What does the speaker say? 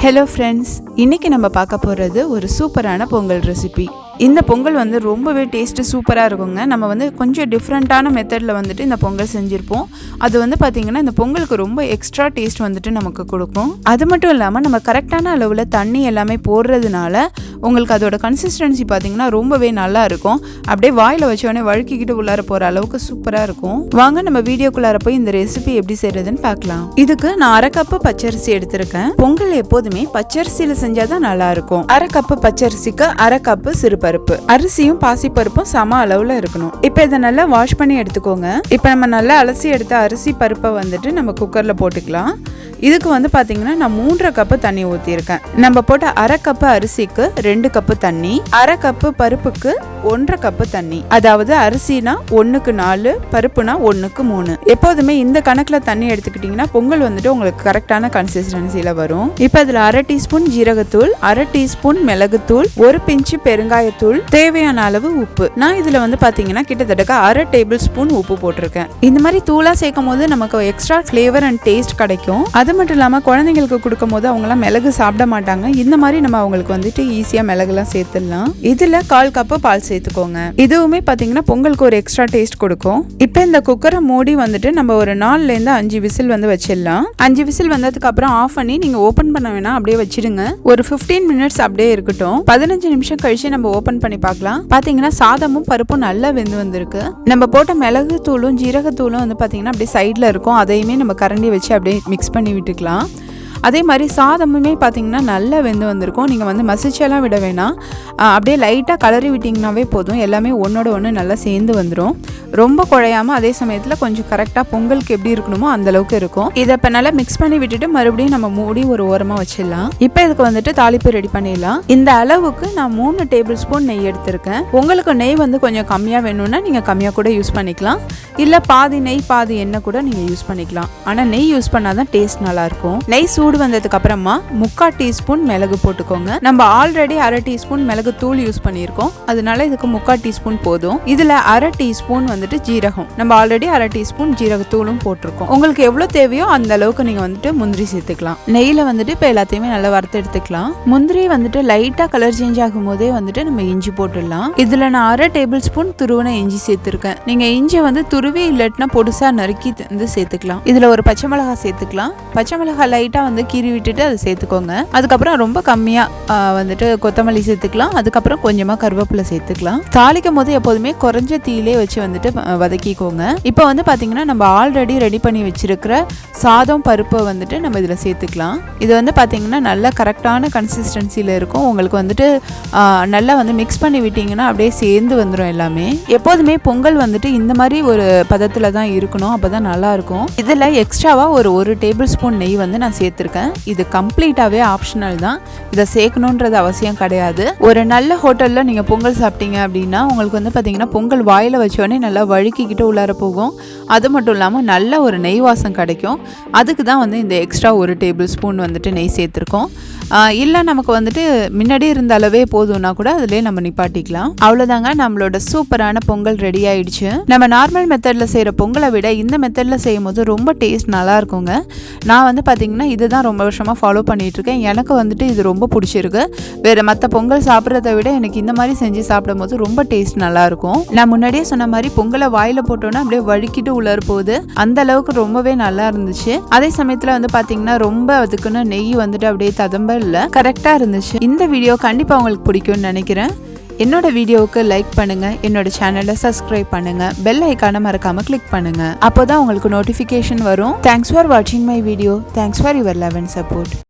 Hello friends, இன்னைக்கு நம்ம பார்க்க போறது ஒரு சூப்பரான பொங்கல் ரெசிபி. இந்த பொங்கல் வந்து ரொம்பவே டேஸ்ட் சூப்பரா இருக்குங்க. நம்ம வந்து கொஞ்சம் டிஃபரண்டான மெத்தட்ல வந்துட்டு இந்த பொங்கல் செஞ்சிருப்போம். அது வந்து பாத்தீங்கன்னா இந்த பொங்கலுக்கு ரொம்ப எக்ஸ்ட்ரா டேஸ்ட் வந்துட்டு நமக்கு கொடுக்கும். அது மட்டும் இல்லாம நம்ம கரெக்டான அளவுல தண்ணி எல்லாமே போடுறதுனால உங்களுக்கு அதோட கன்சிஸ்டன்சி பாத்தீங்கன்னா ரொம்பவே நல்லா இருக்கும். அப்படியே வாயில வச்ச உடனே வழுக்கிக்கிட்டு உள்ளார போற அளவுக்கு சூப்பரா இருக்கும். வாங்க நம்ம வீடியோக்குள்ளார போய் இந்த ரெசிபி எப்படி செய்யறதுன்னு பார்க்கலாம். இதுக்கு நான் 1/2 கப் பச்சரிசி எடுத்திருக்கேன். பொங்கல் எப்போதுமே பச்சரிசியில செஞ்சாதான் நல்லா இருக்கும். 1/2 கப் பச்சரிசிக்கு 1/2 கப் சிறுபருப்பு. அரிசியும் பாசிப்பருப்பும் சம அளவுல இருக்கணும். இப்ப இதை நல்லா வாஷ் பண்ணி எடுத்துக்கோங்க. இப்ப நம்ம நல்லா அலசி எடுத்த அரிசி பருப்பை வந்துட்டு நம்ம குக்கர்ல போட்டுக்கலாம். இதுக்கு வந்து பாத்தீங்கன்னா நான் 3/2 கப் தண்ணி ஊத்திருக்கேன். நம்ம போட்ட 1/2 கப் அரிசிக்கு 2 கப் தண்ணி, 1/2 கப் பருப்புக்கு 1/2 கப் தண்ணி. அதாவது அரிசினா 1க்கு 4, பருப்புனா 1க்கு 3. எப்போதுமே இந்த கணக்குல தண்ணி எடுத்துக்கிட்டீங்கன்னா பொங்கல் வந்துட்டு உங்களுக்கு கரெக்டான கன்சிஸ்டன்சில வரும். இப்ப இதுல 1/2 டீஸ்பூன் ஜீரகத்தூள், 1/2 டீஸ்பூன் மிளகுத்தூள், 1 பிஞ்ச் பெருங்காயத்தூள், தேவையான அளவு உப்பு. நான் இதுல வந்து பாத்தீங்கன்னா கிட்டத்தட்ட 1/2 டேபிள் ஸ்பூன் உப்பு போட்டிருக்கேன். இந்த மாதிரி தூளா சேர்க்கும் போது நமக்கு எக்ஸ்ட்ரா ஃபிளேவர் அண்ட் டேஸ்ட் கிடைக்கும். அது மட்டும் இல்லாம குழந்தைங்களுக்கு கொடுக்கும் போது அவங்களாம் மிளகு சாப்பிட மாட்டாங்க. இந்த மாதிரி நம்ம அவங்களுக்கு வந்துட்டு ஈஸியா மிளகுலாம் சேர்த்துடலாம். இதுல 1/4 கப் பால் சேர்த்துக்கோங்க. இதுவுமே பாத்தீங்கன்னா பொங்கலுக்கு ஒரு எக்ஸ்ட்ரா டேஸ்ட் கொடுக்கும். இப்போ இந்த குக்கரை மூடி வந்துட்டு நம்ம ஒரு 4ல இருந்து 5 விசில் வந்து வச்சிடலாம். 5 விசில் வந்ததுக்கு அப்புறம் ஆஃப் பண்ணி நீங்க ஓபன் பண்ண வேணா அப்படியே வச்சிடுங்க. ஒரு 15 மினிட்ஸ் அப்படியே இருக்கட்டும். 15 நிமிஷம் கழிச்சு நம்ம ஓபன் பண்ணி பார்க்கலாம். பாத்தீங்கன்னா சாதமும் பருப்பும் நல்லா வெந்து வந்திருக்கு. நம்ம போட்ட மிளகு தூளும் ஜீரகத்தூளும் வந்து பாத்தீங்கன்னா அப்படியே சைட்ல இருக்கும். அதையுமே நம்ம கரண்டி வச்சு அப்படியே மிக்ஸ் பண்ணி விட்டுக்கலாம். அதே மாதிரி சாதமுமே பார்த்தீங்கன்னா நல்லா வெந்து வந்திருக்கும். நீங்கள் வந்து மசிச்செல்லாம் விட வேணாம். அப்படியே லைட்டாக கலரி விட்டிங்கனாவே போதும். எல்லாமே ஒன்றோட ஒன்று நல்லா சேர்ந்து வந்துடும். ரொம்ப குழையாமல் அதே சமயத்தில் கொஞ்சம் கரெக்டாக பொங்கலுக்கு எப்படி இருக்கணுமோ அந்தளவுக்கு இருக்கும். இதை இப்போ நல்லா மிக்ஸ் பண்ணி விட்டுட்டு மறுபடியும் நம்ம மூடி ஒரு ஓரமாக வச்சிடலாம். இப்போ இதுக்கு வந்துட்டு தாளிப்பு ரெடி பண்ணிடலாம். இந்த அளவுக்கு நான் 3 டேபிள் ஸ்பூன் நெய் எடுத்திருக்கேன். உங்களுக்கு நெய் வந்து கொஞ்சம் கம்மியாக வேணும்னா நீங்கள் கம்மியாக கூட யூஸ் பண்ணிக்கலாம். இல்லை பாதி நெய் பாதி எண்ணெய் கூட நீங்கள் யூஸ் பண்ணிக்கலாம். ஆனால் நெய் யூஸ் பண்ணாதான் டேஸ்ட் நல்லாயிருக்கும். நெய் சூடு வந்ததுக்கு அப்புறமா 3/4 டீஸ்பூன் மிளகு போட்டுக்கோங்க. நம்ம ஆல்ரெடி 1/2 டீஸ்பூன் மிளகு தூள் யூஸ் பண்ணியிருக்கோம். அதனால இதுக்கு 3/4 டீஸ்பூன் போதும். இதுல 1/2 டீஸ்பூன் வந்துட்டு ஜீரகம். நம்ம ஆல்ரெடி 1/2 டீஸ்பூன் ஜீரகத்தூளும் போட்டிருக்கோம். உங்களுக்கு எவ்வளவு தேவையோ அந்த அளவுக்கு நீங்க வந்துட்டு முந்திரி சேர்த்துக்கலாம். நெய்ல வந்துட்டு இப்ப எல்லாத்தையுமே நல்லா வறுத்து எடுத்துக்கலாம். முந்திரி வந்துட்டு லைட்டா கலர் சேஞ்ச் ஆகும் போதே வந்துட்டு நம்ம இஞ்சி போட்டுடலாம். இதுல நான் 1/2 டேபிள் ஸ்பூன் துருவன இஞ்சி சேர்த்திருக்கேன். நீங்க இஞ்சி வந்து துருவி இல்லட்னா பொடுசா நறுக்கி வந்து சேர்த்துக்கலாம். இதுல ஒரு பச்சை மிளகாய் சேர்த்துக்கலாம். பச்சை மிளகாய் லைட்டா வந்து கீறி விட்டுட்டு அதை சேர்த்துக்கோங்க. அதுக்கப்புறம் ரொம்ப கம்மியா வந்துட்டு கொத்தமல்லி சேர்த்துக்கலாம். அதுக்கப்புறம் கொஞ்சமா கருவேப்பிலை சேர்த்துக்கலாம். தாளிக்கும் போது எப்போதுமே குறைஞ்ச தீயிலே வச்சு வந்துட்டு வதக்கிக்கோங்க. இப்போ வந்து பாத்தீங்கன்னா நம்ம ஆல்ரெடி ரெடி பண்ணி வச்சிருக்கிற சாதம் பருப்பை வந்துட்டு நம்ம இதுல சேர்த்துக்கலாம். இது வந்து பாத்தீங்கன்னா நல்ல கரெக்டான கன்சிஸ்டன்சில இருக்கும். உங்களுக்கு வந்துட்டு நல்லா வந்து மிக்ஸ் பண்ணி விட்டீங்கன்னா அப்படியே சேர்ந்து வந்துடும் எல்லாமே. எப்போதுமே பொங்கல் வந்துட்டு இந்த மாதிரி ஒரு பதத்துல தான் இருக்கணும். அப்பதான் நல்லா இருக்கும். இதுல எக்ஸ்ட்ராவா ஒரு டேபிள் ஸ்பூன் நெய் வந்து நான் சேர்த்திருக்கேன். இது கம்ப்ளீட்டாவே ஆப்ஷனல் தான். இதை சேர்க்கணுன்றது அவசியம் கிடையாது. ஒரு நல்ல ஹோட்டல்ல நீங்க பொங்கல் சாப்பிட்டீங்க அப்படின்னா உங்களுக்கு வந்து பாத்தீங்கன்னா பொங்கல் வாயில வச்சோடனே நல்லா வழுக்கிக்கிட்டு உள்ளார போகும். அது மட்டும் இல்லாமல் நல்ல ஒரு நெய் வாசம் கிடைக்கும். அதுக்கு தான் வந்து இந்த எக்ஸ்ட்ரா 1 டேபிள் ஸ்பூன் வந்துட்டு நெய் சேர்த்துருக்கோம். இல்லை நமக்கு வந்துட்டு முன்னாடி இருந்த அளவே போதும்னா கூட அதுலேயே நம்ம நிப்பாட்டிக்கலாம். அவ்வளோதாங்க, நம்மளோட சூப்பரான பொங்கல் ரெடி ஆயிடுச்சு. நம்ம நார்மல் மெத்தடில் செய்கிற பொங்கலை விட இந்த மெத்தடில் செய்யும் போது ரொம்ப டேஸ்ட் நல்லா இருக்குங்க. நான் வந்து பார்த்தீங்கன்னா இதுதான் ரொம்ப வருஷமாக ஃபாலோ பண்ணிட்டு இருக்கேன். எனக்கு வந்துட்டு இது ரொம்ப பிடிச்சிருக்கு. வேறு மற்ற பொங்கல் சாப்பிட்றத விட எனக்கு இந்த மாதிரி செஞ்சு சாப்பிடும் போது ரொம்ப டேஸ்ட் நல்லா இருக்கும். நான் முன்னாடியே சொன்ன மாதிரி பொங்கலை வாயில போட்டோன்னா அப்படியே வழுக்கிட்டு உள்ளார போகுது. அந்த அளவுக்கு ரொம்பவே நல்லா இருந்துச்சு. அதே சமயத்தில் வந்து பார்த்தீங்கன்னா ரொம்ப அதுக்குன்னு நெய் வந்துட்டு அப்படியே ததம்ப இல்லை, கரெக்டாக இருந்துச்சு. இந்த வீடியோ கண்டிப்பாக உங்களுக்கு பிடிக்கும்னு நினைக்கிறேன். என்னோட வீடியோவுக்கு லைக் பண்ணுங்க, என்னோட சேனலை சப்ஸ்கிரைப் பண்ணுங்க, பெல் ஐக்கானை மறக்காம கிளிக் பண்ணுங்க. அப்போதான் உங்களுக்கு நோட்டிஃபிகேஷன் வரும். தேங்க்ஸ் ஃபார் வாட்சிங் my video. Thanks for your love and support.